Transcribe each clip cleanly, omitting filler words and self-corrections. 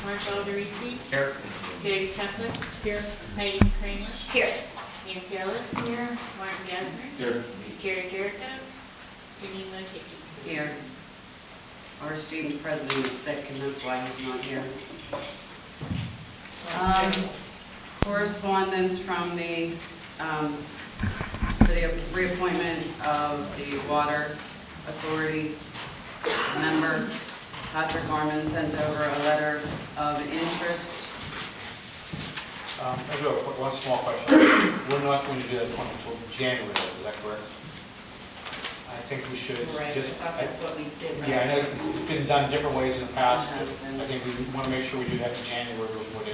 Mark Alderisi. Here. Jody Kessler. Here. Heidi Kramer. Here. Nancy Ellis. Here. Martin Gasner. Here. Jerry Jericho. Janine Mojic. Here. Our esteemed president is sick, and that's why he's not here. Correspondence from the, for the reappointment of the Water Authority member. Patrick Gorman sent over a letter of interest. I do have one small question. We're not going to do that appointment until January, is that correct? I think we should Right, just. I thought that's what we did. Yeah, I know it's been done different ways in the past. It has been. I think we want to make sure we do that in January before they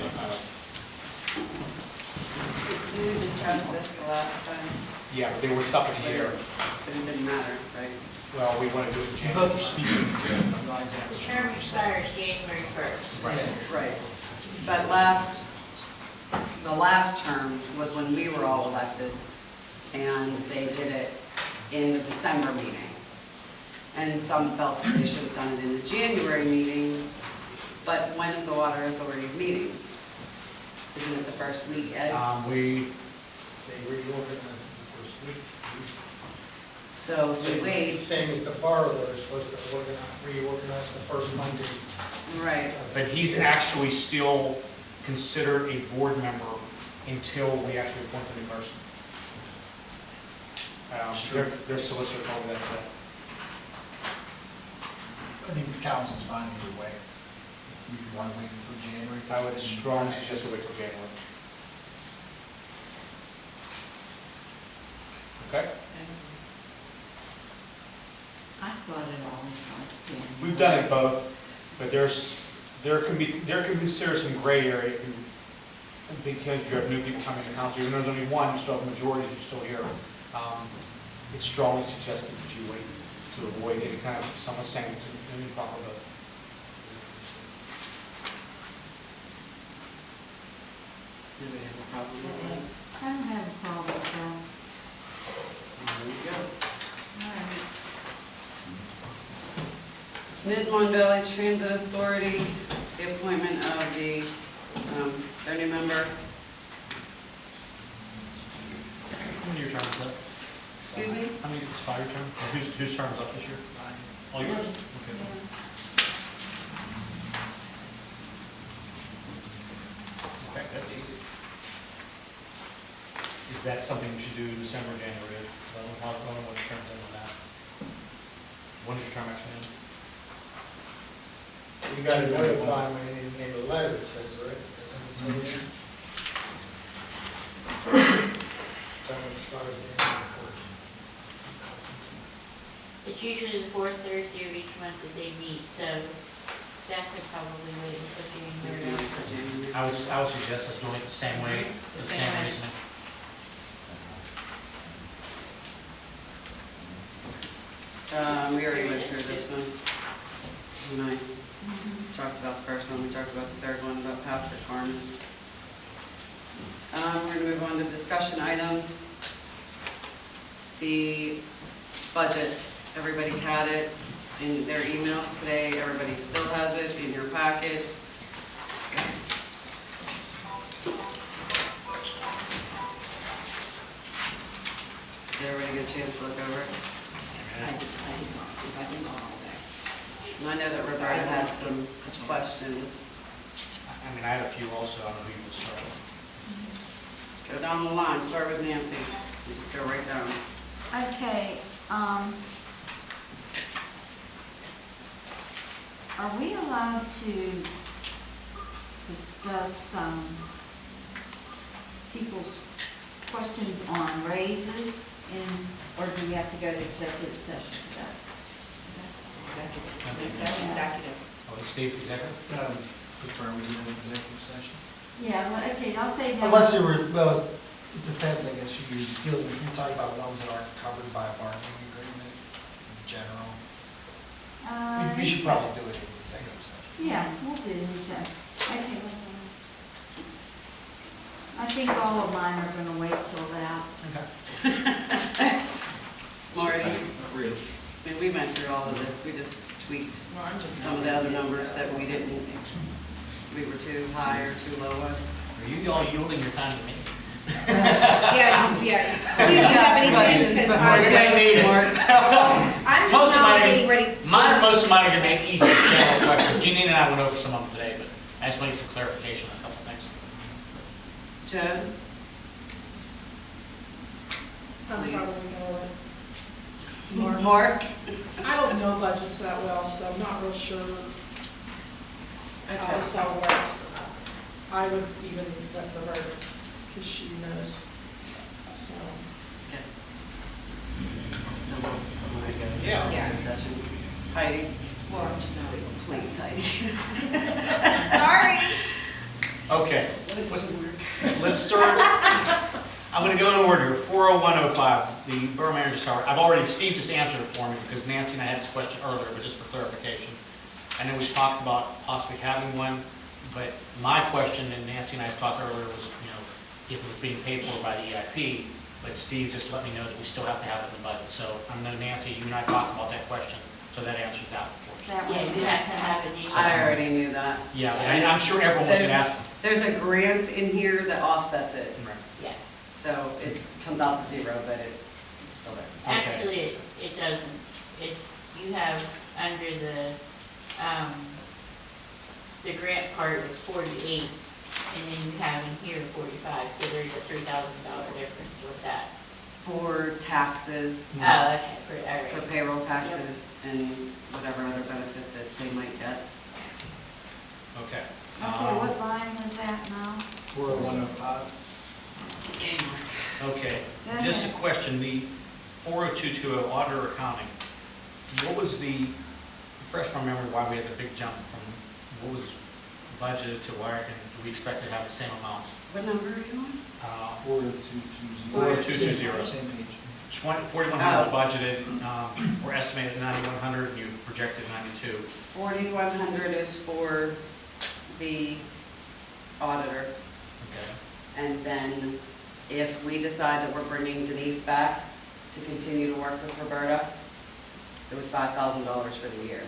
We discussed this the last time, yeah, but they were stuck in the air. but it didn't matter, right? Well, we want to do it in January. The term expires January 1st. Right. Right. But the last term was when we were all elected, and they did it in the December meeting. And some felt that they should have done it in the January meeting, but when is the Water Authority's meetings? Isn't it the first week, Ed? They reorganized the first week. So we wait, Same as the borough, they're supposed to reorganize the first Monday. right, But he's actually still considered a board member until we actually appoint the new person. Their solicitor told me that today. I think the council's fine either way. If you want to wait until January. I would strongly suggest to wait till January. Okay? I thought it always was January. We've done it both, but there can be some gray area because you have new people coming to council. Even though there's only one, you still have a majority who's still here. It's strongly suggested that you wait to avoid any kind of someone saying it's an improper vote. nobody has a problem with that. I don't have a problem with that. There we go. All right. Mid-Mon Valley Transit Authority, the appointment of their new member. How many year term is that? Excuse me? How many expired term? Whose term is up this year? All yours? Okay. Okay, that's easy. Is that something we should do December, January? I don't know what terms in on that. When is your term actually end? You got to notify them in the letter, it says, right? Doesn't it say that? Term expires January 1st. It's usually the fourth Thursday of each month that they meet, so that could probably wait until January. I would suggest us doing it the same way, the same same way. reasoning. We already went through this one. And I talked about the first one, we talked about the third one, about Patrick Harmon. We're going to move on to discussion items. The budget, everybody had it in their emails today, everybody still has it in your packet. Did everybody get a chance to look over it? I did not, because I didn't go all day. And I know that Roberta had some questions. I mean, I have a few also, I don't know who you would start with. Go down the line, start with Nancy. You just go right down. Okay, are we allowed to discuss people's questions on raises or do we have to go to executive session for that? That's executive. Oh, Steve, executive? Prefer we do an executive session. Yeah, well, okay, I'll say that. Unless you were, well, it depends, I guess, who you're dealing with. You're talking about ones that aren't covered by a bargaining agreement in general. We should probably do it in executive session. Yeah, we'll do that. Okay. I think all of mine are gonna wait till that. Okay. Marty? Really? I mean, we went through all of this, we just tweaked some of the other numbers that we didn't we were too high or too low of. Are you all yielding your time to me? Yeah. Please have any questions because before you I'm need it. just Most of now mine are- getting ready. Most of mine are going to make easy general questions. Jeanine and I went over some of them today, but I just wanted some clarification on a couple things. Joe? I'm Please. probably going. Mark? I don't know budgets that well, so I'm not real sure how this all works. I would even let Roberta, because she knows, so. Yeah. Yeah. Heidi? Well, I'm just not reading. Please, Heidi. Sorry. Okay, Listen, Mark. let's start. I'm going to go in order. 40105, the borough manager salary. I've already, Steve just answered it for me because Nancy and I had this question earlier, but just for clarification. I know we talked about possibly having one, but my question, and Nancy and I talked earlier, was, if it was being paid for by the EIP, but Steve just let me know that we still have to have it in the budget. So I know, Nancy, you and I talked about that question, so that answers that for us. That Yeah, one. you have to have it. I already knew that. Yeah, and I'm sure everyone was going to ask. There's a grant in here that offsets it, Right. Yeah, so it comes out to zero, but it's still there. Okay. actually, it doesn't. It's, you have under the grant part is 48, and then you have in here 45, so there's a $3,000 difference with that. For taxes, Oh, okay, all for right. payroll taxes, and whatever other benefit that they might get. Okay. Okay, what line was that now? 40105. Okay, Mark. Okay, Go just a ahead. question, the 40220 auditor accounting, what was the, refresh my memory why we had the big jump from, what was budgeted to where, and do we expect to have the same amount? What number are you on? 40220. Same page. 4,100 was budgeted, we're estimated 9,100, you projected 92. 4,100 is for the auditor, Okay, and then if we decide that we're bringing Denise back to continue to work with Roberta, it was $5,000 for the year.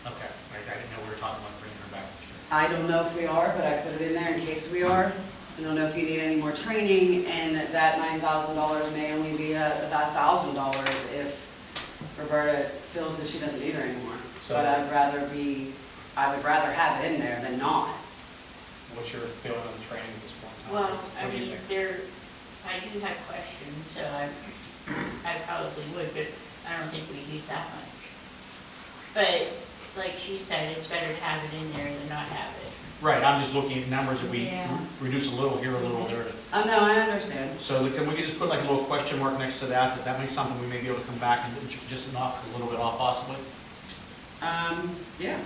okay, I didn't know we were talking about bringing her back this year. I don't know if we are, but I put it in there in case we are. I don't know if you need any more training, and that $9,000 may only be $1,000 if Roberta feels that she doesn't need her anymore. So- But I would rather have it in there than not. What's your feeling on the training at this point in time? Well, I What do you mean, think? I do have questions, so I probably would, but I don't think we'd use that much. But like she said, it's better to have it in there than not have it. Right, I'm just looking at numbers that we Yeah. reduce a little here, a little there. No, I understand. So can we just put like a little question mark next to that, that may be something we may be able to come back and just knock a little bit off possibly? Yeah.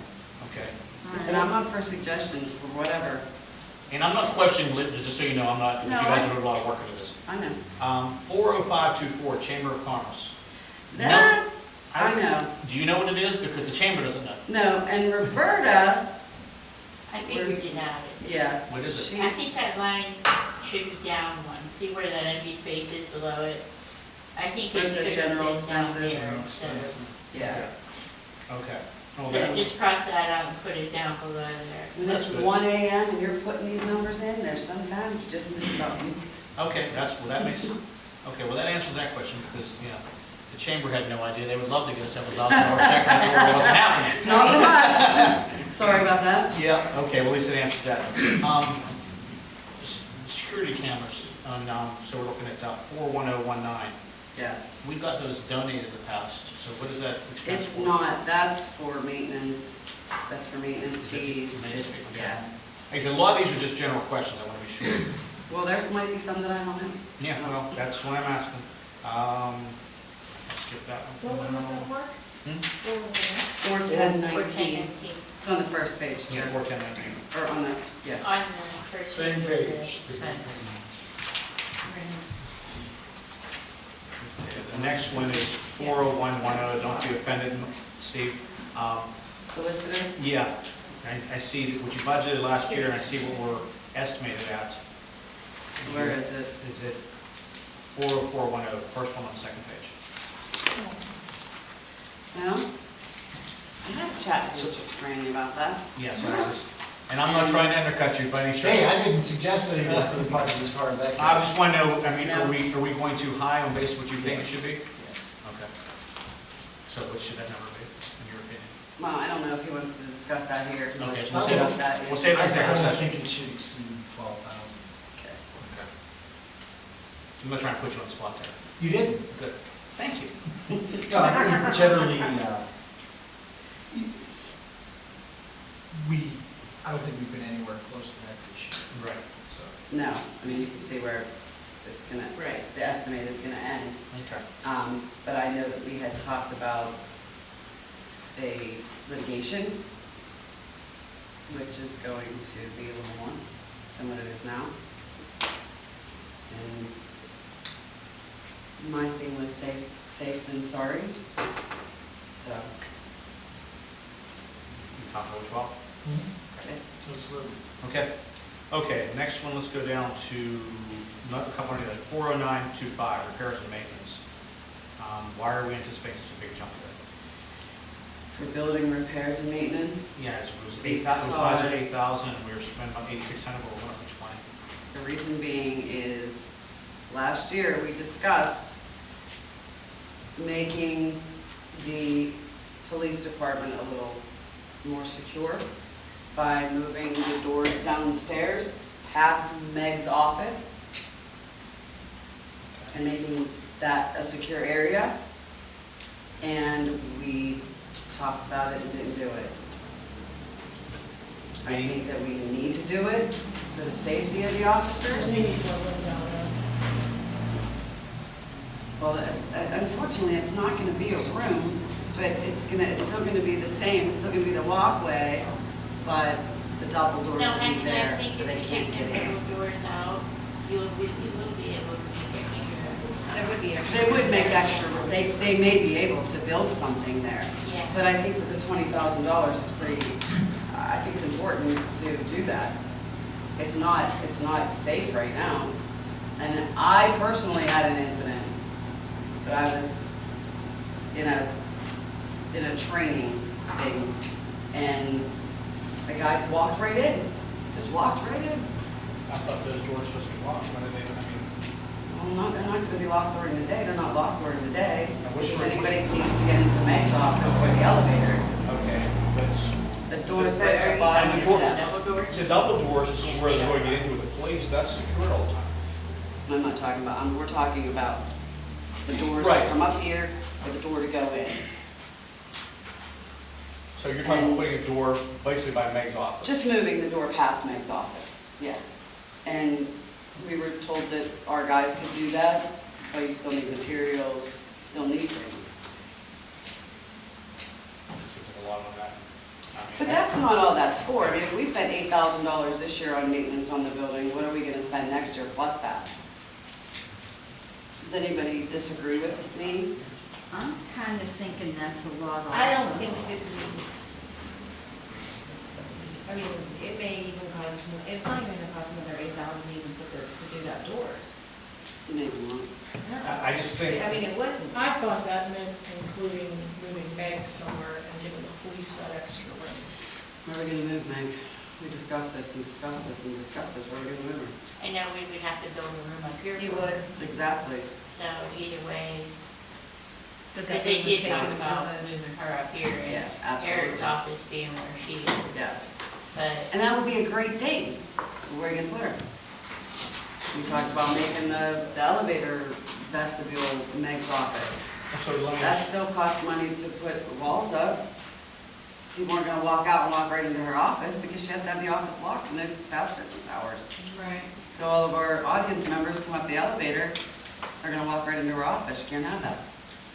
Okay. Listen, I'm up for suggestions for whatever. And I'm not questioning, just so you know, I'm not, you No, guys I- are doing a lot of work into this. I know. 40524, Chamber of Commerce. That, No, I know. Do you know what it is? Because the chamber doesn't know. No, and Roberta. I figured it out. Yeah. What is it? She- I think that line should be down one. See where that empty space is below it? I think Where it it says should have general been down there. expenses. So Yeah. Okay. Oh, so that- just cross that out and put it down below there. When That's it's good. 1 AM and you're putting these numbers in, there's sometimes you just miss something. Okay, that makes, okay, well, that answers that question because, the chamber had no idea. They would love to get a $7,000 check, and that wasn't happening. Not from us. Sorry about that. Yeah, okay, well, at least it answers that. Security cameras, so we're looking at 41019. Yes. We got those donated in the past, so what is that expense It's for? not, that's for maintenance, that's for maintenance fees. Maintenance It's, fee, okay. yeah. Like I said, a lot of these are just general questions, I want to be sure. Well, there's might be some that I don't know. Yeah, well, that's what I'm asking. Skip that one. What one was that, Mark? Hmm? 41019. 10, It's on the first page, Yeah, Joe. 41019. Or on the, yeah. On the first. Same of page. the expense. Okay, the next one is 40110, don't be offended, Steve. Solicitor? Yeah, I see what you budgeted last year, and I see what we're estimated at. Where is it? Is it 40410, first one on the second page? No? I had a chat with Mr. Franny about that. Yes, I was. And I'm not trying to undercut you by any stretch. Hey, I didn't suggest anything for the parking as far as that goes. I just want to know, I mean, No. are we going too high on base what you think it should be? Yes. Okay. So what should that number be, in your opinion? Well, I don't know if he wants to discuss that here. If he wants Okay, to we'll save it- discuss that in- we'll save it. I Executive don't session. think it should exceed 12,000. Okay. Okay. I'm not trying to put you on the spot there. You didn't? Good. Thank you. No, I think generally, I don't think we've been anywhere close to that this year, Right. so. No, I mean, you can see where it's gonna, right, the estimate is gonna end. Okay. But I know that we had talked about a litigation, which is going to be a little more than what it is now. And my thing was safe than sorry, so, You comfortable with 12? okay. Absolutely. Okay. Okay, next one, let's go down to a couple hundred, 40925, repairs and maintenance. Why are we anticipating such a big jump there? For building repairs and maintenance, Yeah, it was 8,000, budget Because- 8,000, and we were spending about 8,600, but we're going up to 20. the reason being is, last year, we discussed making the police department a little more secure by moving the doors downstairs past Meg's office and making that a secure area. And we talked about it and didn't do it. I think that we need to do it for the safety of the officers. We need to look down there. Well, unfortunately, it's not gonna be a room, but it's still gonna be the same, it's still gonna be the walkway, but the double doors No, will be actually, I there, think so if they you can't take get the in. little doors out, you will be able to make extra. There would be extra. They would make extra, they may be able to build something there, Yeah. but I think that the $20,000 is pretty, I think it's important to do that. It's not safe right now. And I personally had an incident, but I was in a training thing, and a guy walked right in, just walked right in. I thought those doors were supposed to be locked, when they, Well, they're not gonna be locked during the day, they're not locked during the day. which If room? anybody needs to get into Meg's office or the elevator, okay, but the door's right at the bottom of the steps. Double doors? the double doors is where they're going to get into with the police, that's secured all the time. I'm not talking about, we're talking about the doors Right. that come up here, or the door to go in. So you're talking about putting a door basically by Meg's office? Just moving the door past Meg's office, yeah. And we were told that our guys could do that, but you still need materials, still need things. Seems like a lot on that. I mean, But that's not all that's for. I mean, if we spent $8,000 this year on maintenance on the building, what are we gonna spend next year plus that? Does anybody disagree with me? I'm kind of thinking that's a lot also. I don't think that I mean, it may even cost, it's not even gonna cost another 8,000 even to do that doors. Maybe not. No. I just think, I mean, it wouldn't. I thought that meant including moving Meg somewhere and giving the police that extra room. Where are we gonna move, Meg? We discussed this and discussed this and discussed this. Where are we gonna move her? I know we would have to build a room up here. You for her. would. Exactly. So either way, Because because that they thing was did talk taken about from the. moving her up here Yeah, and absolutely. Eric's office being where she is. Yes. But And that would be a great thing. Where are you gonna put her? We talked about making the elevator vestibule Meg's office. so let me, That still costs money to put walls up. People aren't gonna walk out and walk right into her office because she has to have the office locked and there's past business hours. right. So all of our audience members come up the elevator, are gonna walk right into her office. You can't have that.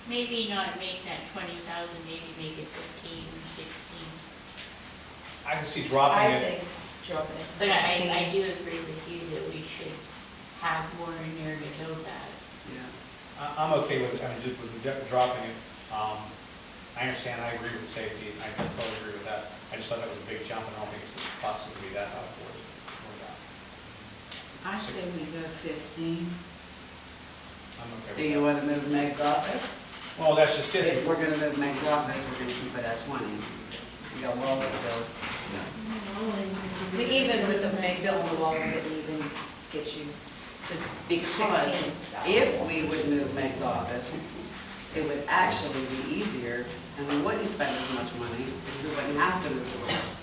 Maybe not make that 20,000, maybe make it 15 or 16. I can see dropping I it. say dropping it to But I 16. do agree with you that we should have more in there to build that. Yeah. I'm okay with, I mean, just with dropping it. I understand, I agree with safety, I totally agree with that. I just thought that was a big jump, and I don't think it's possible to be that high for it. I say we go 15. I'm okay Do with you that. wanna move Meg's office? Well, that's just it. If we're gonna move Meg's office, we're gonna keep it at 20. We got walls to build. I don't even We even with the May bill on the walls, it even get you to Because 16. if we would move Meg's office, it would actually be easier, and we wouldn't spend as much money, because we wouldn't have to move the doors.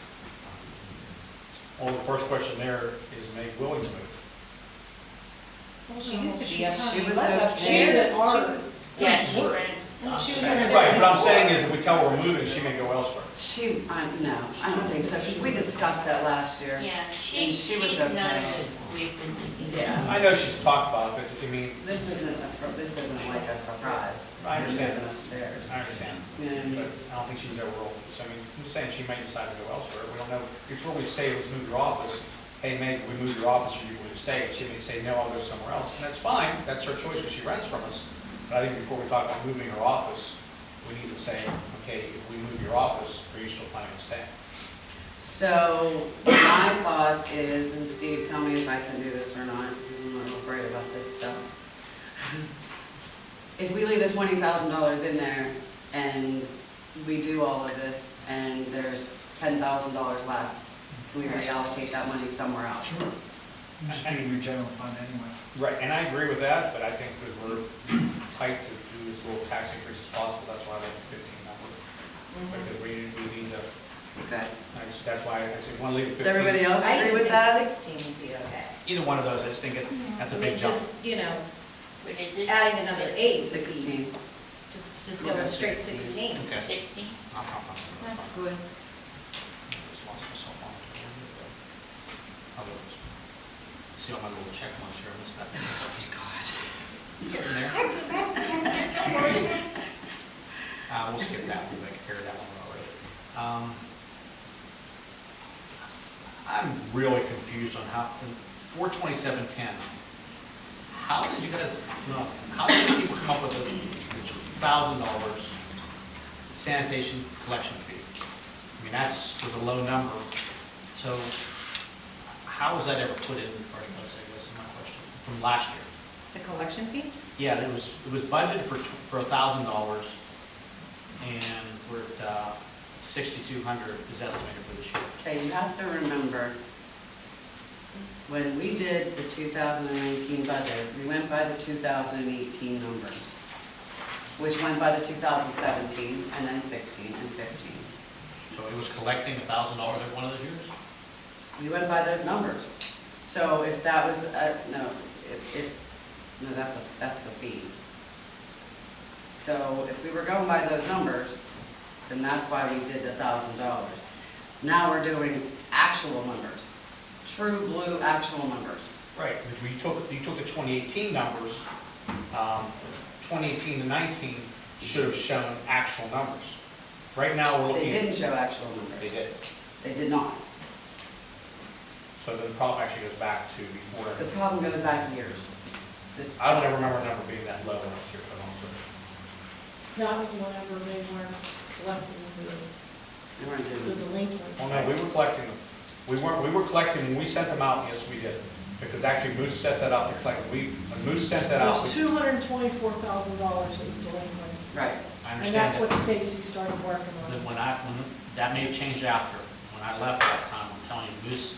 Well, the first question there is Meg willing to move? She used to be up, She she was was okay. upstairs. She was Yeah, she rents. And she was upstairs. upstairs. Right, what I'm saying is if we tell her we're moving, she may go elsewhere. No, I don't think so, because we discussed that last year. Yeah, And she was she knows okay. that we've been thinking Yeah. I know she's talked about it, but I mean, This isn't like a surprise. I understand. Moving upstairs. I understand. Yeah. But I don't think she's ever ruled. So I mean, I'm just saying she may decide to go elsewhere. We don't know. Before we say, let's move your office, hey, Meg, we move your office, or you would stay. She may say, no, I'll go somewhere else. And that's fine. That's her choice because she rents from us. But I think before we talk about moving her office, we need to say, okay, if we move your office, are you still planning to stay? So my thought is, and Steve, tell me if I can do this or not, I'm a little afraid about this stuff. If we leave the $20,000 in there and we do all of this and there's $10,000 left, can we reallocate that money somewhere else? Sure. You just pay your general fund anyway. Right, and I agree with that, but I think that we're tight to do as little tax increase as possible. That's why I like the 15 number. Because we need to, Okay. that's why I said, want to leave it 15. Does everybody else I agree even with think that? 16 would be okay. Either one of those, I just think that's a I mean, big jump. just, you know, What is it? adding another 8 would be, 16. just going straight 16. Okay. 16? That's good. Just lost myself on it. See all my little check marks here and stuff. Oh, God. Getting there. We'll skip that one, I can carry that one already. I'm really confused on how, in 42710, how did you guys, no, how did you people come up with the $1,000 sanitation collection fee? I mean, was a low number, so how was that ever put in the party list, I guess is my question, from last year? The collection fee? Yeah, it was budgeted for $1,000, and we're at 6,200 is estimated for this year. Okay, you have to remember, when we did the 2019 budget, we went by the 2018 numbers, which went by the 2017, and then 16 and 15. So it was collecting $1,000 every one of those years? We went by those numbers. So if that was, no, that's the fee. So if we were going by those numbers, then that's why we did the $1,000. Now we're doing actual numbers, true blue actual numbers. Right, because you took the 2018 numbers, 2018 to 19 should have shown actual numbers. Right now, we're They looking didn't at... show actual numbers. They did. They did not. So the problem actually goes back to before... The problem goes back years. I don't ever remember a number being that low when I was here, but also... That was whenever they weren't collecting They weren't the doing delinquents. Well, no, we were collecting them. We were collecting, when we sent them out, yes, we did. Because actually Moose set that up to collect. When Moose sent that It out... was $224,000 that was delinquent. Right. I And understand that's that. what Stacy started working Then on. that may have changed after. When I left last time, I'm telling you, Moose,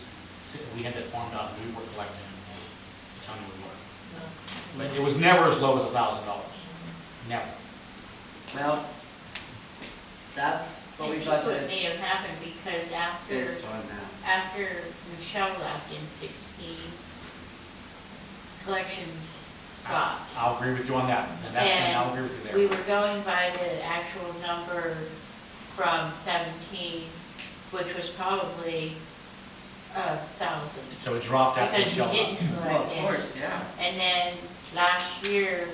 we had that formed out, and we were collecting it. I'm telling you we were. No. But it was never as low as $1,000. Never. Well, that's what we I think what budgeted may have happened because based on that. after Michelle left in 16, collections stopped. I'll agree with you on that. And I'll agree with you We there. were going by the actual number from 17, which was probably 1,000. So it dropped after Because we Michelle left. didn't Well, collect of any. course, yeah. And then last year,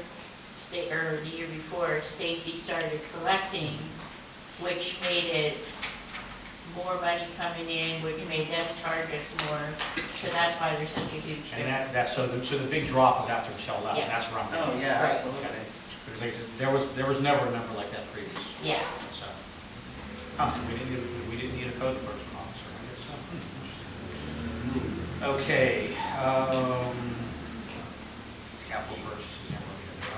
or the year before, Stacy started collecting, which made it more money coming in, which made them charge us more. So that's why there's such a huge And difference. so the big drop was after Michelle left, and Yeah. that's where I'm Oh, going. yeah, Right. absolutely. Because like I said, there was never a number like that previous. Yeah. So, we didn't need a code enforcement officer, I guess. Interesting. Okay, capital purchases, yeah, we're good.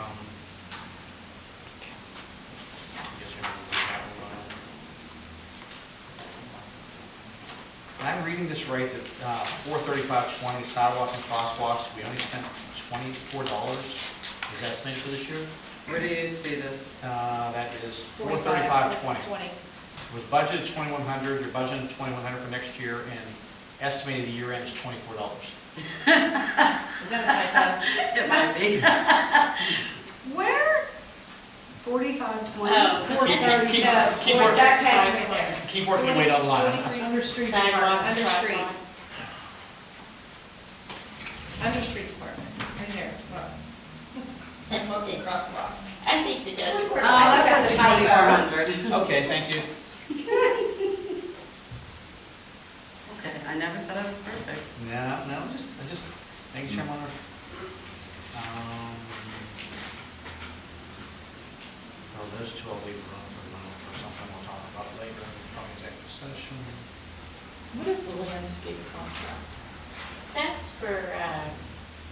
I guess we're gonna do capital. Did I reading this right, that 435.20 sidewalks and crosswalks, we only spent $24 is estimated for this year? Where do you see this? That is 435.20. 20. It was budgeted 2,100, you're budgeting 2,100 for next year, and estimated the year end is $24. Is that a typo? It might be. Where? 4520? Oh. Keep No, working. that page right there. Keep working your way down the line. 43 Under street Sidewalk, department. Under street. crosswalk. Under street department, right here. Lots of crosswalks. I think that does Oh, work. That says a typo. 2,400. Okay, thank you. Okay, I never said I was perfect. No, just making sure I'm on. Oh, those two I'll leave alone for a moment, for something we'll talk about later from executive session. What is the landscape contract? That's for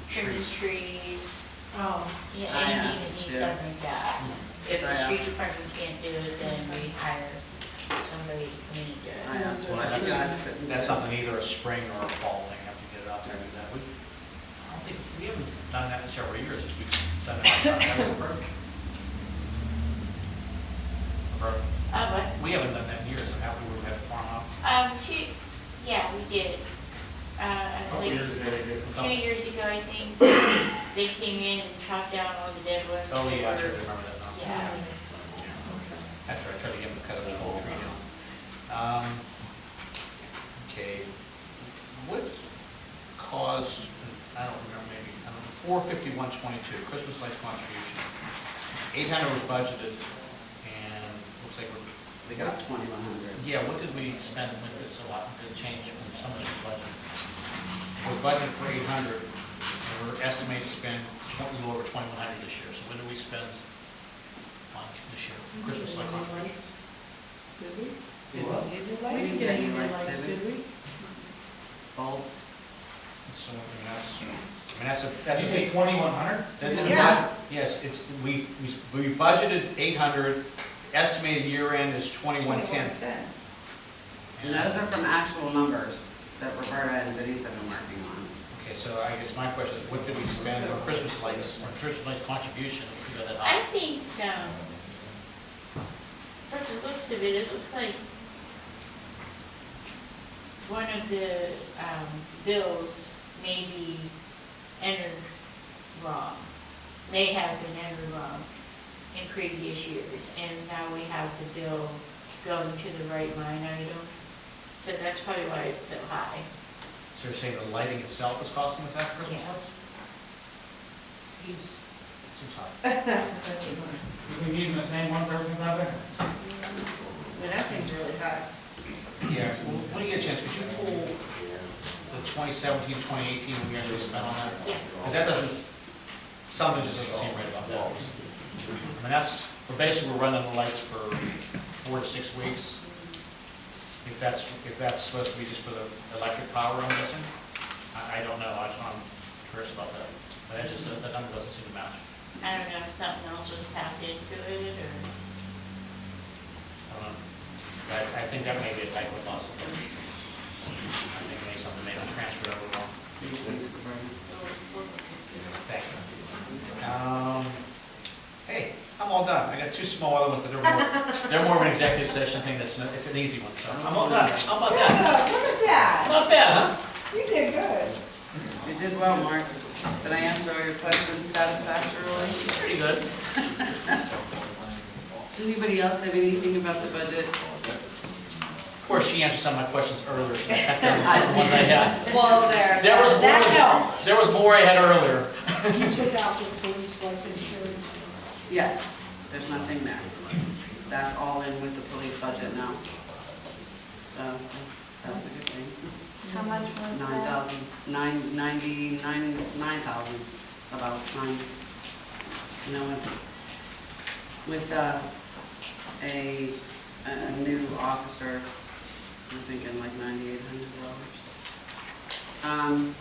trimming trees, Oh, yeah, I anything that asked, needs yeah. done like that. If I the street asked. department can't do it, then we hire somebody to come in and do it. I asked why you guys couldn't. do That's it. something either a spring or a fall thing, have to get it out there and do that. I don't think, we haven't done that in several years, as we've done it on our approach. What? We haven't done that in years, and how we would have farm out. Yeah, we did. Like Years ago, they did. 2 years ago, I think, they came in and chopped down all the dead ones. Oh, yeah, I that sure were- remember that now. Yeah. That's right, I tried to get them to cut up the whole tree down. Okay, what caused, I don't remember, maybe, I don't know, 451.22, Christmas lights contribution. 800 was budgeted, and looks like We got 2,100. yeah, what did we spend with this a lot, did it change from so much of the budget? It was budgeted for 800, and we're estimated to spend a little over 2,100 this year, so what did we spend on this year? Christmas light contribution? Did we? What? Did we We didn't get any lights, did we? Did we? Bulbs. So, that's a. Did you say 2,100? That's in the Yeah. budget. Yes, it's, we budgeted 800, estimated year end is 2,110. 2110. And those are from actual numbers that Roberta and Denise have been working on. Okay, so I guess my question is, what did we spend on Christmas lights, or Christmas light contribution, to go that I high? think, from the looks of it, it looks like one of the bills may be entered wrong, may have been entered wrong in previous years, and now we have the bill going to the right line item. So that's probably why it's so high. So you're saying the lighting itself is costing us that Christmas Yeah. lights? Seems high. Let's see. We've been using the same ones ever since I've been here. Well, that seems really high. Yeah, well, when you get a chance, could you pull the 2017, 2018, when we actually spent on that? Yeah. Because that doesn't, something just doesn't seem right about that. I mean, that's, we're basically, we're running the lights for 4 to 6 weeks. If that's supposed to be just for the electric power, I'm guessing? I don't know, I'm curious about that. But that just, that number doesn't seem to match. I don't know if something else was tapped into it, or, I don't know. I think that may be a typo possible. I think maybe something may have transferred over wrong. Thank you. Hey, I'm all done. I got 2 small other ones, but they're more of an executive session thing. It's an easy one, so I'm all done. How about that? Look at that. Not bad, huh? You did good. You did well, Mark. Did I answer all your questions satisfactorily? Pretty good. Anybody else have anything about the budget? Of course, she answered some of my questions earlier, so that was some of the ones I had. Well, There was that more, helped. there was more I had earlier. You took out the police like insurance. Yes, there's nothing there. That's all in with the police budget now. So that's a good thing. How much was that? 9,000, 9,000, about 9. You know, with a new officer, I'm thinking like $9,800.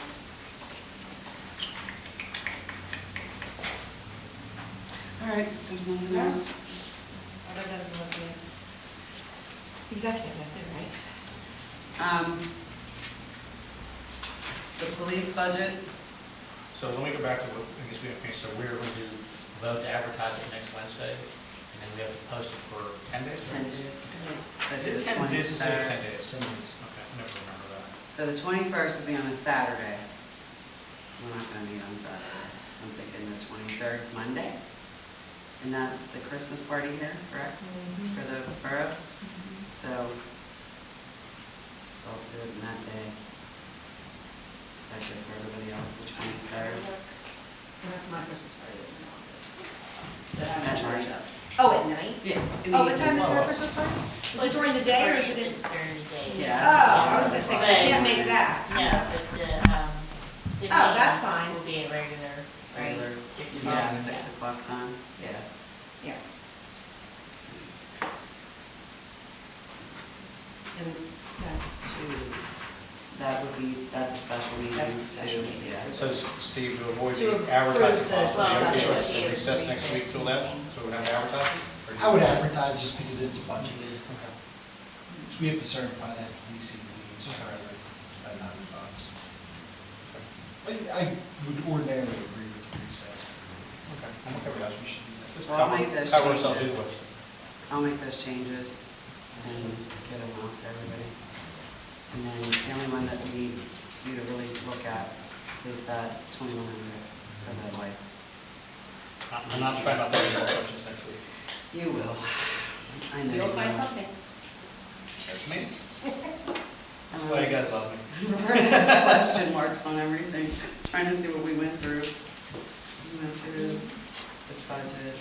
All right, there's nothing else. Other than what the executive, I said, right? The police budget, So let me go back to what, I guess we have finished, so we're going to vote to advertise it next Wednesday, and then we have to post it for 10 days? 10 days. So Is it the 10 days? It says 23rd. 10 days. Okay, I never remember that. So the 21st will be on a Saturday. We're not gonna meet on Saturday, so I'm thinking the 23rd is Monday. And that's the Christmas party here, correct? For the borough? So, just all do it in that day. That's it for everybody else, the 23rd. And that's my Christmas party in the office. That's right. Oh, at night? Yeah. Oh, what time is our Christmas party? Is it during the day or is it in? During the day. Yeah. Oh, I was gonna say, 'cause I can't make that. No, but the Oh, that's meeting fine. will be a regular, right, Regular, 6 yeah, o'clock. 6 o'clock time, yeah. Yeah. And that's that would be, that's a special meeting. That's a special too, meeting. Yeah. So Steve, to avoid To the advertising approve the cost, would it be okay budget. for us to recess next week till then, so we don't have to advertise? Or do you- I would advertise just because it's budgeted. Okay. So we have to certify that to DCD, so rather spend $100. I would ordinarily agree with the recess. Okay, I'm okay with that. We should do that. Just So I'll make those cover ourselves changes. either way. I'll make those changes and get them out to everybody. And then the only one that we need you to really look at is that 2100 for the lights. I'm not trying not to have any more questions next week. You will. I know. You'll you find will. something. That's me. That's why you guys love me. Roberta has question marks on everything, trying to see what we went through. We went through the budget.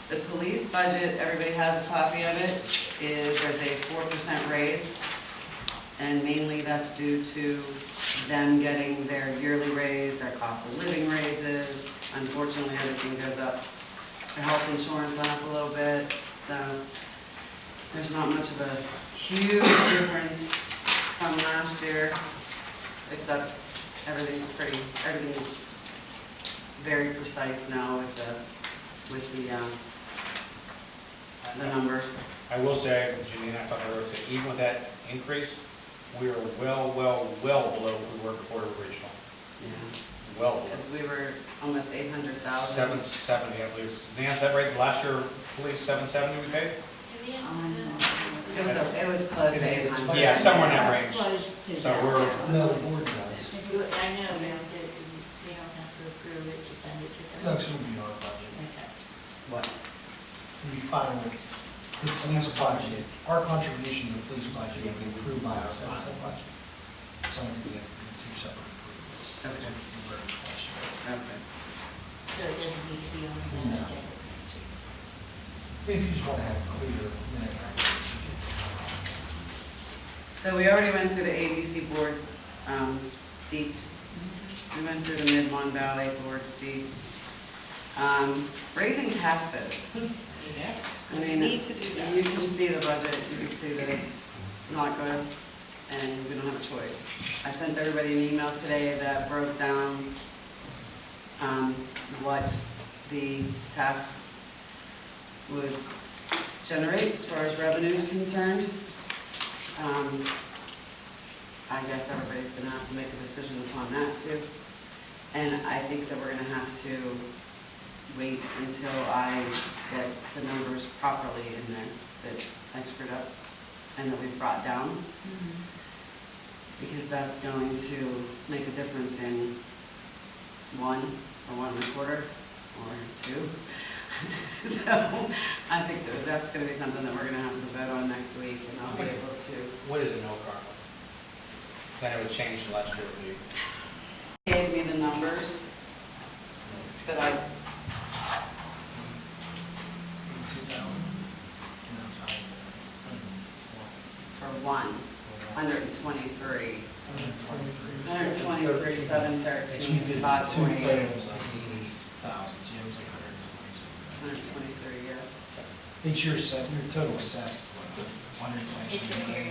The police budget, everybody has a copy of it, is there's a 4% raise. And mainly that's due to them getting their yearly raise, their cost of living raises. Unfortunately, everything goes up. Their health insurance went up a little bit, so there's not much of a huge difference from last year, except everything's very precise now with the numbers. I will say, Janine, I thought earlier, that even with that increase, we are well below what we were before the original. Yeah, Well below. because we were almost 800,000. 770, I believe. Dan, is that right? Last year, police 770 we paid? It was close to 800. Yeah, somewhere in that It's range. close to So that. we're- No, the board does. I know, we don't have to approve it to send it to them. No, it's going to be our budget. Okay. What? We final, the police budget, our contribution to the police budget will be approved by our council budget. So I think we have to do two separate approvals. Okay. Very questions. Okay. So it doesn't need to be on the No. agenda. If you just want to have clear minute records. So we already went through the ABC board seats. We went through the Mid-Mon Valley board seats. Raising taxes. I mean, Need to do that. you can see the budget, you can see that it's not good, and we don't have a choice. I sent everybody an email today that broke down what the tax would generate as far as revenue is concerned. I guess everybody's gonna have to make a decision upon that too. And I think that we're gonna have to wait until I get the numbers properly in there that I screwed up and that we've brought down. Because that's going to make a difference in 1 or 1 1/4 or 2. So I think that that's gonna be something that we're gonna have to vote on next week, and I'll be able to. What is it no currently? That it was changed last year with you. Gave me the numbers, but I, 2,000. for 123, 123, 713, 528. 2/3 was like 80,000, so it was like 127. 123, yeah. I think your total assessed, what, It's 123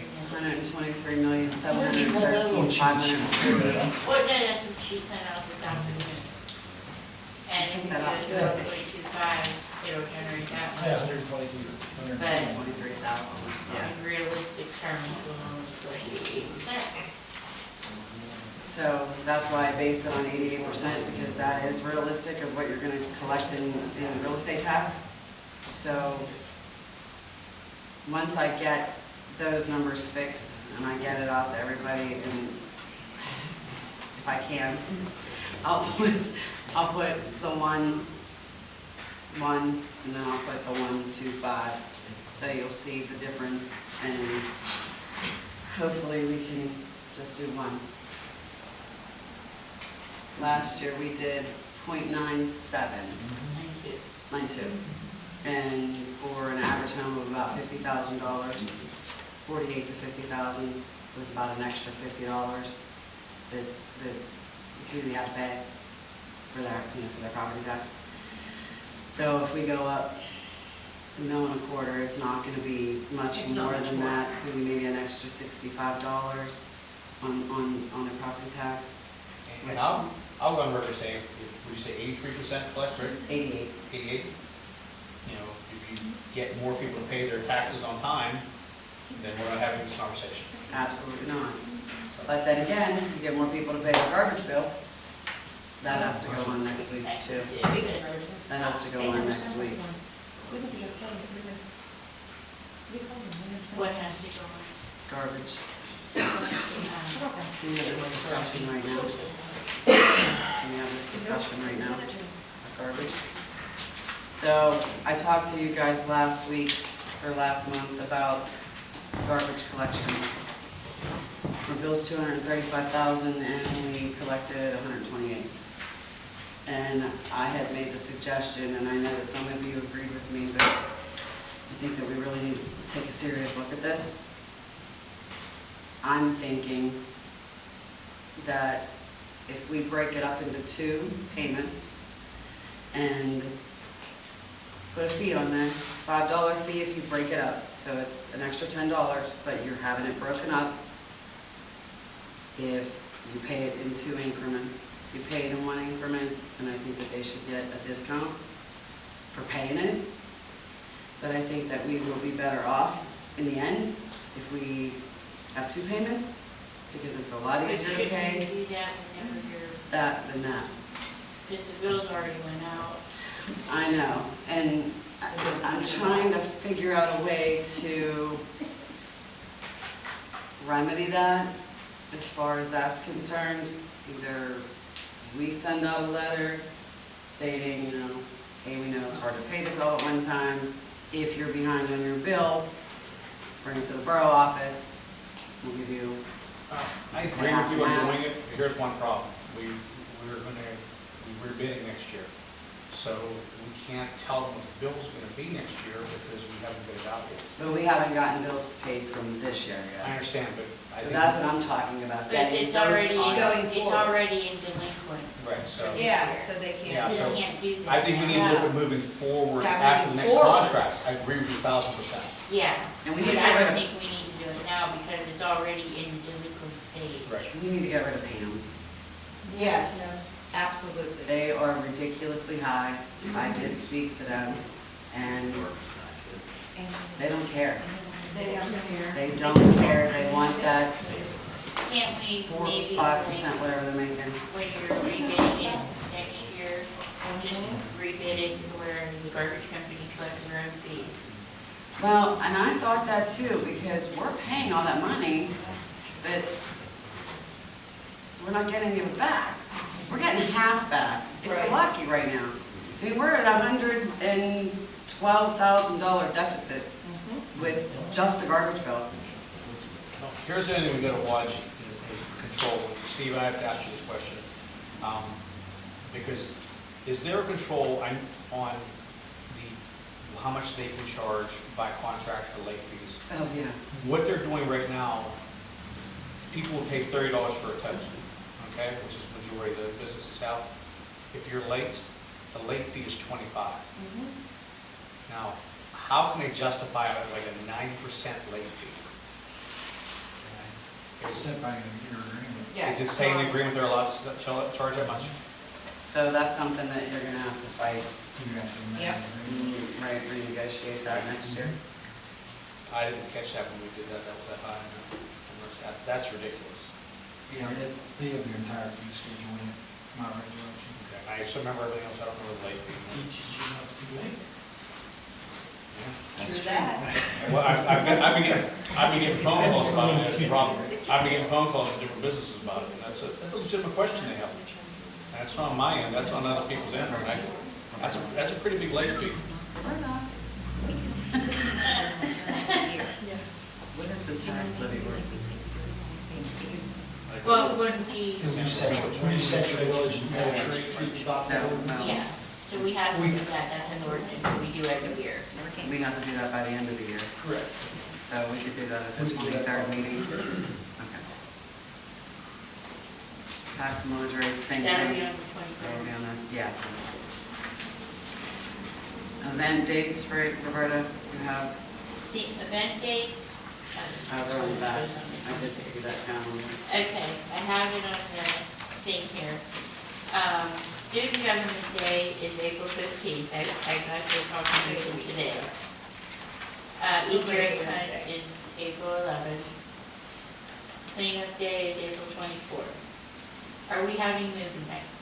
million? 123,713,530. Well, no, that's what she sent out this afternoon. And if you That go ought to to 0.25, it'll generate that Yeah, much. 123. But 23,000, yeah. in realistic terms, we'll only go to 8%. So So that's why I based it on 88%, because that is realistic of what you're gonna collect in real estate tax. So, once I get those numbers fixed and I get it out to everybody, and if I can, I'll put the one, and then I'll put the 125, so you'll see the difference, and hopefully we can just do one. Last year, we did 0.97, 92, and for an average home of about $50,000, 48 to 50,000 was about an extra $50 that the community had to pay for their, for their property tax. So if we go up $1.25 million, it's not going to be much It's not more much than more. that. It's going to be maybe an extra $65 on the property tax. And I'll go on record saying, would you say 83% collect, right? 88. 88? You know, if you get more people to pay their taxes on time, then we're not having this conversation. Absolutely not. But then again, you get more people to pay their garbage bill, that has to go on next week's too. That has to go on next week. We went to go play, we called them, they never sent What us. has to go on? Garbage. Okay. We have this discussion right now. We have this discussion right now. Send it to us. Garbage. So I talked to you guys last week, or last month, about garbage collection. Our bill's $235,000 and we collected $128,000. And I had made the suggestion, and I know that some of you agreed with me, but I think that we really need to take a serious look at this. I'm thinking that if we break it up into 2 payments and put a fee on there, $5 fee if you break it up, so it's an extra $10, but you're having it broken up. If you pay it in 2 increments, you pay it in 1 increment, and I think that they should get a discount for paying it. But I think that we will be better off in the end if we have 2 payments, because it's a lot easier to pay Should we do that whenever you're, that than that. because the bills already went out. I know, and I'm trying to figure out a way to remedy that as far as that's concerned. Either we send out a letter stating, hey, we know it's hard to pay this all at one time. If you're behind on your bill, bring it to the borough office. We'll give you, I agree with you on doing it. Here's one problem. We're bidding next year. So we can't tell them what the bill's gonna be next year because we haven't bid it out yet. but we haven't gotten bills paid from this year I yet. understand, but I So think. that's what I'm talking about. But getting it's those already, on- Going it's forward. already in delinquent. Right, so. Yeah, so they Yeah, can't. so You can't do that. I think we need to look at moving forward Yeah, after the moving next forward. contract. I agree with you 1,000%. Yeah, And we but need to I get rid don't of, think we need to do it now because it's already in delinquent stage. Right. we need to get rid of Pam's. Yes, absolutely. They are ridiculously high. I did speak to them, and they don't care. They don't care. They don't care. They want that Can't we 4 or maybe, 5%, whatever they're making. when you're rebidding it next year, just rebid it where the garbage company collects their own fees? Well, and I thought that too, because we're paying all that money, but we're not getting it back. We're getting half back, if we're Right. lucky right now. I mean, we're at $112,000 deficit with just the garbage bill. Well, here's the thing we gotta watch, is control. Steve, I have to ask you this question. Because is there a control on how much they can charge by contract for late fees? Oh, yeah. What they're doing right now, people will pay $30 for a toast, okay, which is the majority of the businesses have. If you're late, the late fee is 25. Now, how can they justify like a 90% late fee? It's set by your agreement. Yeah. Is it saying in the agreement they're allowed to charge that much? So that's something that you're gonna have to fight, You have to amend Yep. the agreement. right, renegotiate that next year. I didn't catch that when we did that, that was that high. That's ridiculous. Yeah, they have their entire fee schedule in my regulation. Okay, I just remember everything else, I don't remember the late fee. Teaches you not to be late. True that. Well, I've been getting phone calls about it, that's the problem. I've been getting phone calls from different businesses about it, and that's a legitimate question they have. And it's not on my end, that's on other people's end, and that's a pretty big late fee. What is the tax levy ordinance? Well, when we, When you set your village and tax rate, you stop that. yeah, so we have to do that, that's an ordinance we do every year. We have to do that by the end of the year, Correct. so we could do that at the We could do that. 23rd meeting. Okay. Tax and millage rates, same That'll be thing. on the That'll 23rd. be on that, yeah. Event dates for Roberta, you have, The event dates. they're on the back. I did see that calendar. Okay, I have it on the thing here. Student Government Day is April 15th. I got your confirmation today. Easter egg hunt is April 11th. Cleanup Day is April 24th. Are we having movie nights?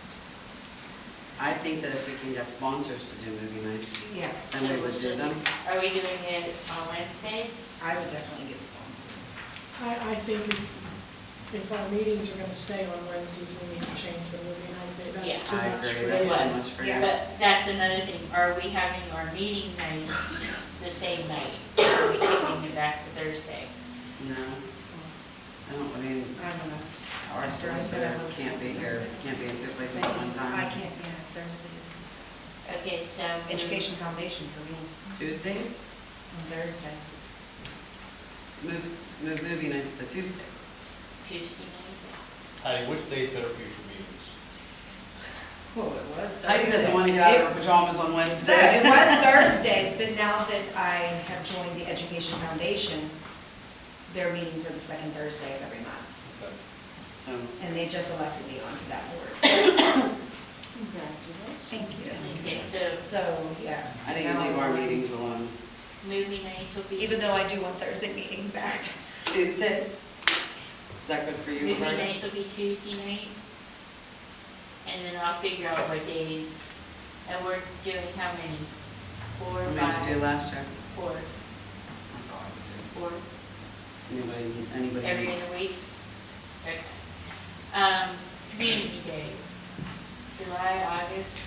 I think that if we can get sponsors to do movie nights, Yeah, then we would do them. Are we doing it on Wednesdays? I would definitely get sponsors. I think if our meetings are gonna stay on Wednesdays, we need to change the movie night. Yeah, That's too I much agree, for that's them. too much for you. But that's another thing. Are we having our meeting nights the same night? Or are we kicking it back to Thursday? No. I mean, I don't know. our solicitor can't be here, can't be in two places at one time. I can't be on Thursdays. Okay, so. Education Foundation for me Tuesdays, on Thursdays. move movie nights to Tuesday. Tuesday nights? Patty, which day's better for you for meetings? Oh, it was Thursday. Heidi doesn't want to get out of her pajamas on It Wednesday. was Thursdays, but now that I have joined the Education Foundation, their meetings are the second Thursday of every month. Okay. So, And they just elected me onto that board. Congratulations. Thank you. Okay, so So, yeah. I think you leave our meetings alone. movie nights will be. Even though I do want Thursday meetings back. Tuesdays? Is that good for you, Movie Roberta? nights will be Tuesday night. And then I'll figure out what days. And we're doing how many? 4, What did you do 5, last year? 4, That's all I would 4, do. Anybody? every other week? Okay. Community Day, July, August.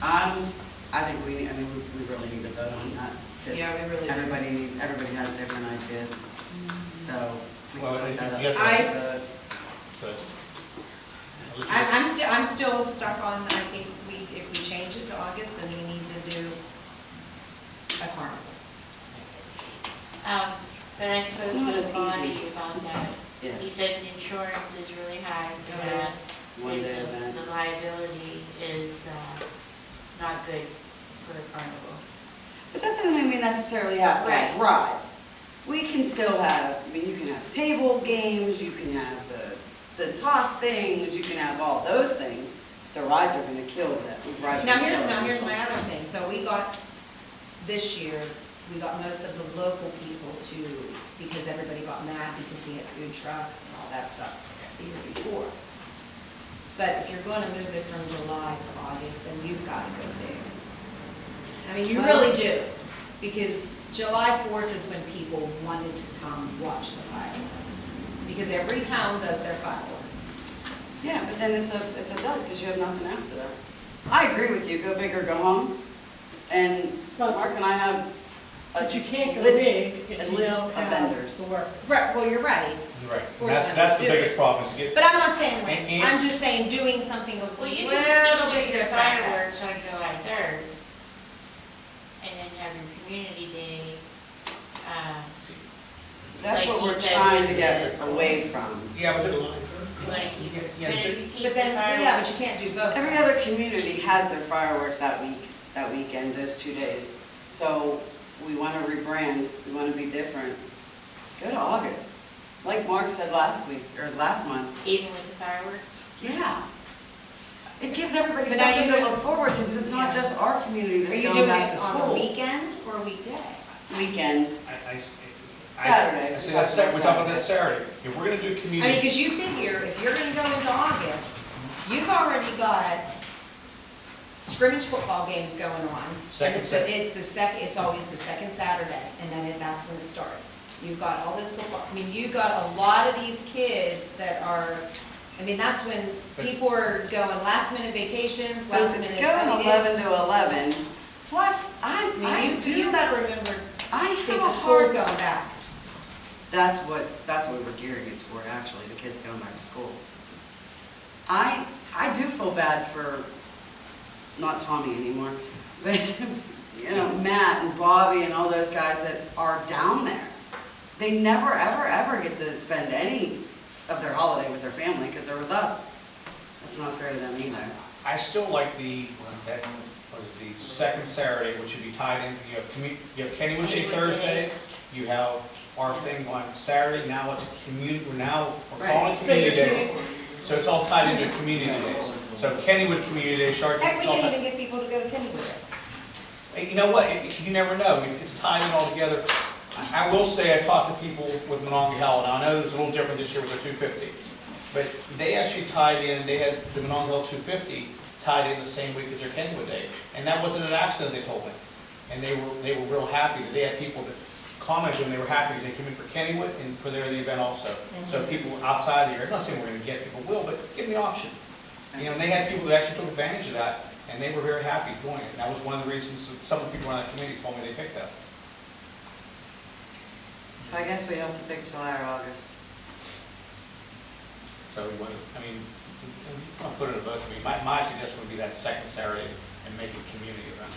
I think we really need to vote on that. 'Cause Yeah, we really do. Everybody has different ideas, so. we can Well, put if that you up have for to- us. But- I'm still stuck on, I think if we change it to August, then we need to do a carnival. But I It's spoke not with as Bonnie easy. about that. Yeah, He said the insurance is really high for It that. is. one day And event. the liability is not good for a carnival. But that doesn't mean we necessarily have to have Right. rides. We can still have, you can have table games, you can have the toss things, you can have all those things. The rides are gonna kill that. Rides are Now gonna kill us here's on my Sunday. other thing, so this year, we got most of the local people to, because everybody got mad because we had food trucks and all that stuff the year before. But if you're gonna move it from July to August, then you've gotta go big. I mean, you really do, because July 4th is when people wanted to come watch the fireworks, because every town does their fireworks. Yeah, but then it's a dud, because you have nothing after that. I agree with you, go big or go home. And But- Mark and I have But you can't go lists big if and you lists don't of have vendors. the work. Right, well, you're right, You're right. Or That's members the do. biggest problem, is to get, but I'm not saying, And- I'm just saying doing something a Well, you little can still bit do your different. fireworks on July 3rd, and then have your community day, That's Like what you we're said, trying to with get the- away from. yeah, but like, Yeah, but yeah, if you keep But the then, yeah, but fireworks. you can't do both. Every other community has their fireworks that weekend, those 2 days. So we want to rebrand, we want to be different. Go to August. Like Mark said last week, or last month. Even with the fireworks? Yeah. It gives everybody But now something you to go- look forward to, because it's not Yeah. just our community Are that's you going doing back it to on a school. weekend or a weekday? Weekend. Saturday. I said, that's Saturday, we're talking about that Saturday. If we're gonna do I mean, community, because you figure, if you're gonna go into August, you've already got scrimmage football games going on. Second And so Saturday. it's the second, it's always the second Saturday, and then that's when it starts. You've got all this football, I mean, you've got a lot of these kids that are, I mean, that's when people are going last minute vacations, But last if minute. it's going I mean, 11 it's- to 11, Plus, I you gotta remember, I I have think a the school's hard, going back. that's what we're gearing it toward, actually, the kids going back to school. I do feel bad for, not Tommy anymore, but, you know, Matt and Bobby and all those guys that are down there. They never, ever, ever get to spend any of their holiday with their family because they're with us. That's not fair to them either. I still like that was the second Saturday, which should be tied in, you have Kennywood Day Thursday, you have our thing on Saturday, now it's community, we're calling it So you're Community Day. So it's all tied into community days. So Kennywood Community Day, Shark. Heck, we it's all can't tied- even get people to go to Kennywood. Hey, you know what, you never know, it's tied in all together. I will say, I talked to people with Monongahela, and I know it was a little different this year with their 250, but they actually tied in, they had the Monongahela 250 tied in the same week as their Kennywood Day, and that wasn't an accident, they told me. And they were real happy, that they had people that commented and they were happy because they came in for Kennywood and for their the event also. So people outside the area, I'm not saying we're gonna get people will, but give them the option. You know, and they had people that actually took advantage of that, and they were very happy doing it. And that was one of the reasons that some of the people on that committee told me they picked that. So I guess we have to pick July or August. So we want to, I mean, I'll put it in a vote. I mean, my suggestion would be that second Saturday and make it community event.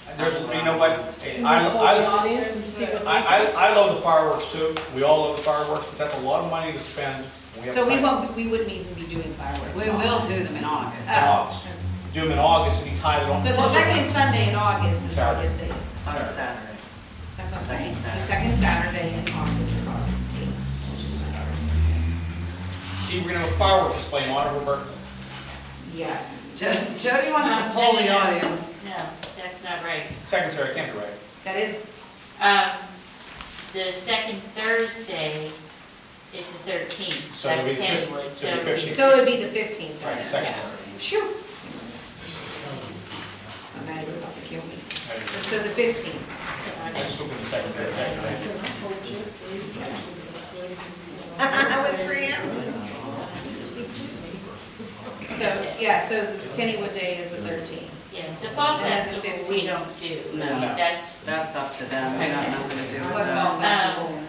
And there's, you know what, Can we poll the audience and see what they think? I love the fireworks too. We all love the fireworks, but that's a lot of money to spend. So we wouldn't even be doing fireworks. We will do them in August. In August. Do them in August and you tie it on. So the second Sunday in August is Saturday. August 8th. On a Saturday. That's what I'm saying. Second The Saturday. second Saturday in August is August 8th, which is my daughter. See, we're gonna have a fireworks display in honor of her birthday. Yeah. Jody wants to poll the audience. No, that's not right. Second Saturday, can't be right. That is, The second Thursday is the 13th, So that's it'll be the Kennywood, so it'll be. so it would be the 15th. Right, second Yeah. Saturday. Phew. I'm not even about to kill me. There you go. So the 15th. I just looked at the second Saturday. I said, I told you, three, actually, With 3M. So, yeah, so Kennywood Day is the 13th. Yeah, the fall And then the festival we 15th. don't do. No. That's, That's up to them. We got nothing to do with What fall that. festival?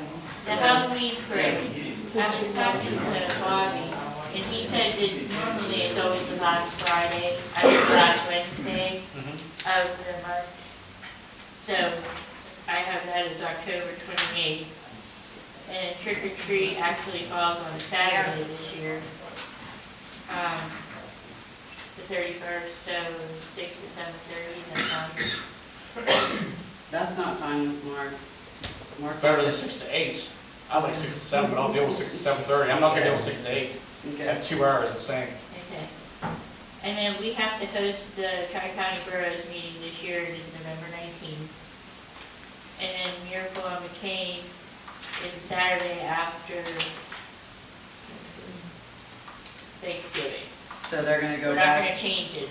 the Halloween parade, I was talking to Bobby, and he said that normally it's always the last Friday, I mean, the last Wednesday of the month. So I have that as October 28th. And trick or treat actually falls on a Saturday this year. The 31st, so 6 to 7:30, that's fine. That's not fine with Mark. Mark Better than wants 6 to 8. I like 6 to 7, but I'll deal with 6 to 7:30. I'm not gonna deal with 6 to 8. it. Okay. At 2 hours, it's the same. Okay. And then we have to host the Tri-County Boroughs meeting this year, it is November 19th. And then Miracle on McCain is Saturday after Thanksgiving. So they're gonna go We're not back, gonna change it.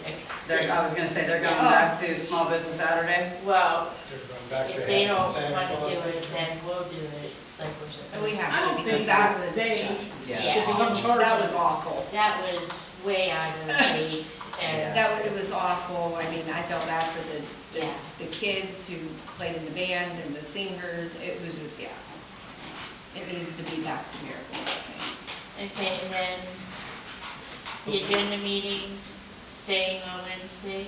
I was gonna say, they're going back to Small Business Saturday? Well, They're going back to if they don't having Santa want to Claus. do it, then we'll do it like we're supposed to. We I have don't to, because think that was they just, Yeah. should be charged. that was awful. That was way out of date, and, It was awful. I mean, I felt bad for Yeah. the kids who played in the band and the singers. It was just, yeah. It needs to be back to Miracle. okay, and then the agenda meetings staying on Wednesday,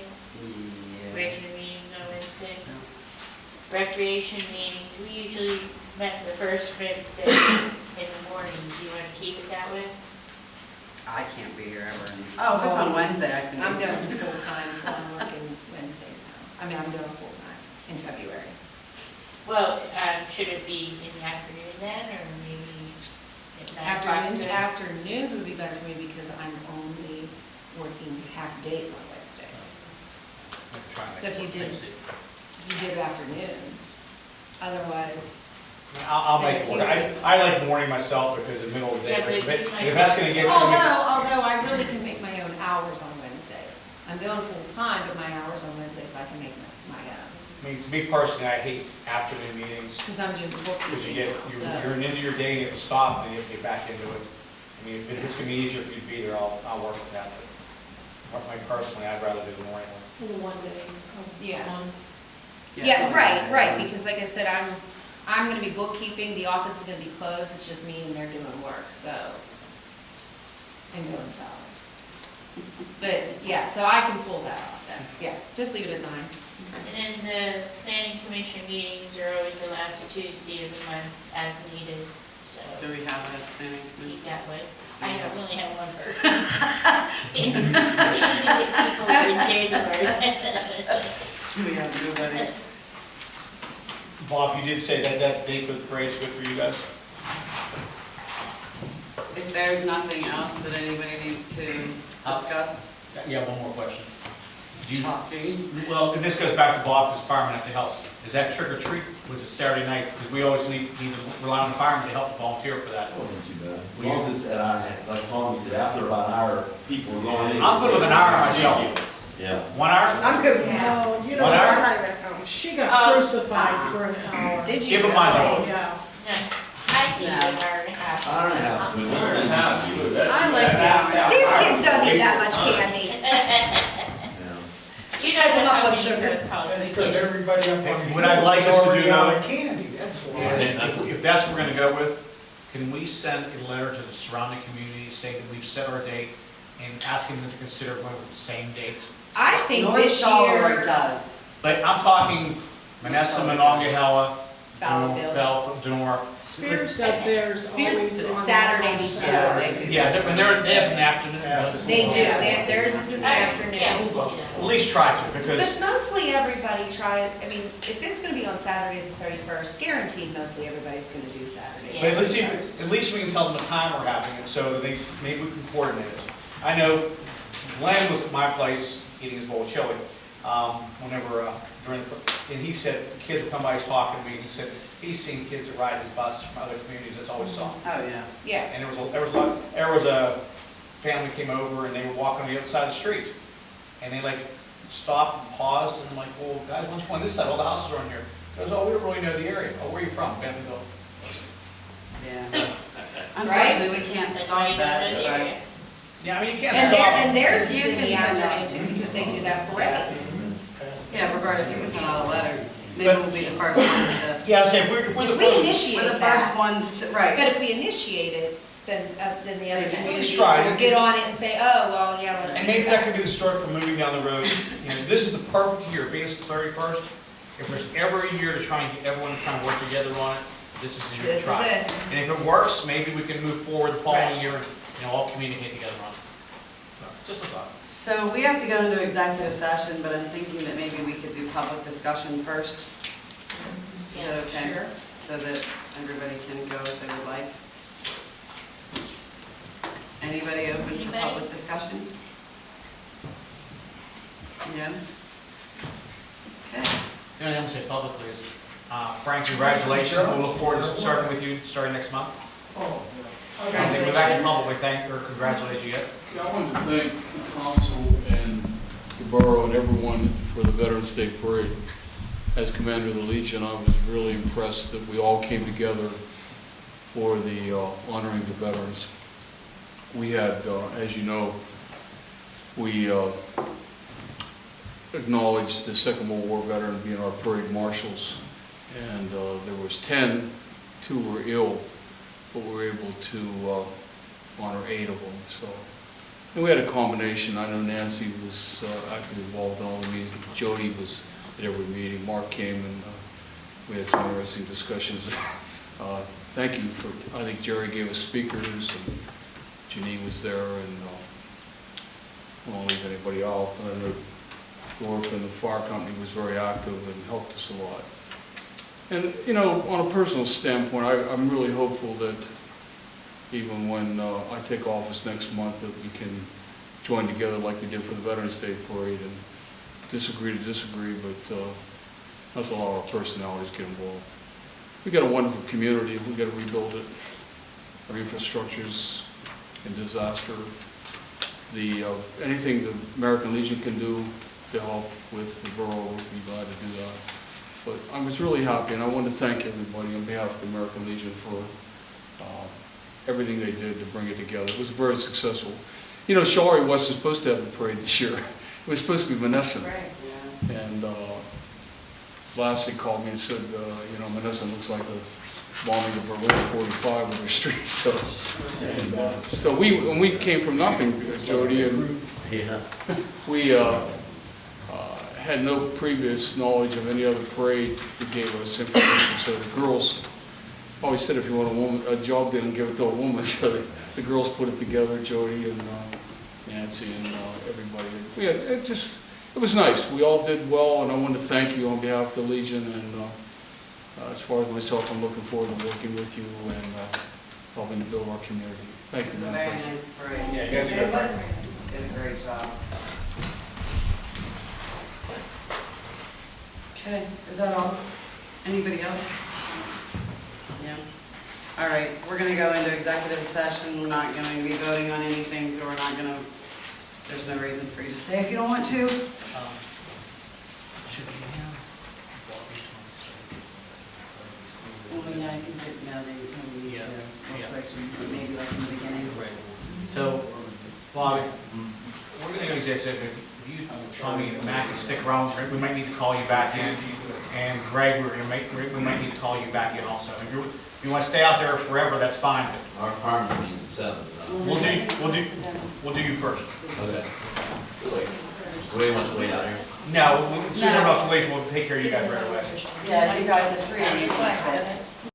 regular meetings on Wednesday. Recreation meetings, we usually met the first Wednesday in the morning, do you want to keep it that way? I can't be here ever. Oh, if it's on Wednesday, I can. I'm going full-time, so I'm working Wednesdays now. I mean, I'm going full-time in February. Well, should it be in the afternoon then, or maybe at 9 o'clock? Afternoons would be better for me because I'm only working half days on Wednesdays. Try and So if you make it did- tasty. You did afternoons. Otherwise, I'll make it work. I like morning myself because in the middle of the day, Yeah, but if that's gonna get you. Although I really can make my own hours on Wednesdays. I'm going full-time, but my hours on Wednesdays, I can make my own. I mean, to me personally, I hate afternoon meetings, Because I'm doing because you bookkeeping get, now, so. you're into your day, and you have to stop, and you have to get back into it. I mean, if it's gonna be easier for you to be there, I'll work with that, but personally, I'd rather do the morning one. For the 1 day. Yeah. month. Yeah, right, because like I said, I'm gonna be bookkeeping, the office is gonna be closed, it's just me and they're doing work, so. And doing salaries. But, yeah, so I can pull that off then, yeah, just leave it at 9. And then the planning commission meetings are always the last Tuesday of the month as needed, Do so we have a planning keep commission? that way. I don't only have one person. We need to get people in January. Do we have nobody? Bob, you did say that date for the parade's good for you guys? If there's nothing else that anybody needs to discuss, Yeah, one more question. Do you- shocking. Well, and this goes back to Bob, because firemen have to help. Is that trick or treat, was it Saturday night? Because we always need to rely on the firemen to help volunteer for that. That wasn't too bad. As long as it's at our, like Tommy said, after about an hour, people are going in. I'm good with an hour myself. Yeah. 1 hour? I'm good. No, you know, 1 hour? not even home. she got crucified for an hour. Did you? Give them my number. Yeah. No, I think an hour and a half. Hour and a half. Hour and a half, you would. I like that. These kids don't need that much candy. Yeah. You know Come up how with many sugar. good calls we That's because get. everybody up on. What I'd like us to do already out now- of candy, that's why. And if that's what we're gonna go with, can we send a letter to the surrounding communities saying that we've set our date and asking them to consider going with the same date? I think North this Charleroi year, does. But I'm talking Menneson, Monongahela, Fallowfield. Denora. Spears does theirs Spears always is on Saturday the before. last Yeah, they do. Yeah, they have an afternoon. They do, theirs is in the afternoon. At least try to, because, But mostly everybody I mean, if it's gonna be on Saturday the 31st, guaranteed mostly everybody's gonna do Saturday. but let's see, the 31st. at least we can tell them the time we're having it, so that maybe we can coordinate it. I know Glenn was at my place eating his bowl of chili, whenever, and he said, the kids would come by, he's talking to me, he said, he's seen kids that ride his bus from other communities, that's always saw him. Oh, yeah. Yeah, And there was a family came over and they were walking on the other side of the street. And they like stopped and paused and I'm like, well, guys, why don't you go on this side? All the houses are on here. He goes, oh, we don't really know the area. Oh, where are you from? Bentonville. Yeah. Unfortunately, we can't stop that, but. Yeah, I mean, you can't and stop. theirs is You in can the send afternoon out. too, because they do that parade. Yeah, regardless, you can send out a letter. Maybe we'll be the first ones to, Yeah, I'm saying, if we're the If we first, initiate we're the that, first ones to, right. but if we initiate it, then the other Maybe. Let's communities try. will get on it and say, oh, well, yeah, let's. and do maybe that could be the start for moving down the road. You know, this is the perfect year, being it's the 31st. If there's ever a year to try and get everyone to try and work together on it, this is the year to This is try. it. And if it works, maybe we can move forward the following Right. year and, all communicate together on it. So, just a thought. So we have to go into executive session, but I'm thinking that maybe we could do public discussion first. Is that okay? Sure. So that everybody can go if they would like. Anybody open for Anybody? public discussion? No? Okay. The only thing I'm gonna say publicly is, Frank, congratulations. We'll look forward to starting with you starting next month. Oh, I don't think we've actually publicly thanked or congratulated you yet. Yeah, I wanted to thank the council and the borough and everyone for the Veterans Day Parade. As Commander of the Legion, I was really impressed that we all came together for the honoring the veterans. We had, as you know, we acknowledged the Second World War veteran being our parade marshals, and there was 10, 2 were ill, but we were able to honor 8 of them. So, and we had a combination. I know Nancy was actively involved in all the meetings. Jody was at every meeting. Mark came, and we had some interesting discussions. Thank you for. I think Jerry gave us speakers, and Janine was there, and I won't leave anybody out. I know Dorf and the fire company was very active and helped us a lot. And, you know, on a personal standpoint, I'm really hopeful that even when I take office next month, that we can join together like we did for the Veterans Day Parade and disagree to disagree, but not a lot of our personalities get involved. we got a wonderful community, we got to rebuild it. Our infrastructure's in disaster. Anything the American Legion can do to help with the borough, we'd be glad to do that. But I was really happy, and I want to thank everybody on behalf of the American Legion for everything they did to bring it together. It was very successful. You know, Charleroi wasn't supposed to have the parade this year. It was supposed to be Menneson. Right. Yeah. And Lassie called me and said, you know, Menneson looks like the bombing of Berlin 45 with their streets. So when we came from nothing, Jody, and we had no previous knowledge of any other parade that gave us information. So the girls always said, if you want a job, they don't give it to a woman. So the girls put it together, Jody and Nancy and everybody. It was nice. We all did well, and I want to thank you on behalf of the Legion. And as far as myself, I'm looking forward to working with you and helping to build our community. Thank you, Very man. nice parade. Yeah, you guys did a great job. Did a great job. Okay, is that all? Anybody else? Yeah. All right, we're gonna go into executive session. We're not going to be voting on anything, so we're not gonna, there's no reason for you to stay if you don't want to. Should we have? Well, yeah, I think that, no, they need to, Yeah, real yeah. quick, maybe like in the beginning. So, Bobby, we're gonna go executive. If you, Tommy, and Matt can stick around, we might need to call you back in. And Greg, we might need to call you back in also. If you want to stay out there forever, that's fine, but Our farm meeting's at 7, so. we'll do you first. Okay. Wait, Ray wants to wait out here. No, soon enough, we'll take care of you guys right away. Yeah, you guys, the three of you can sit.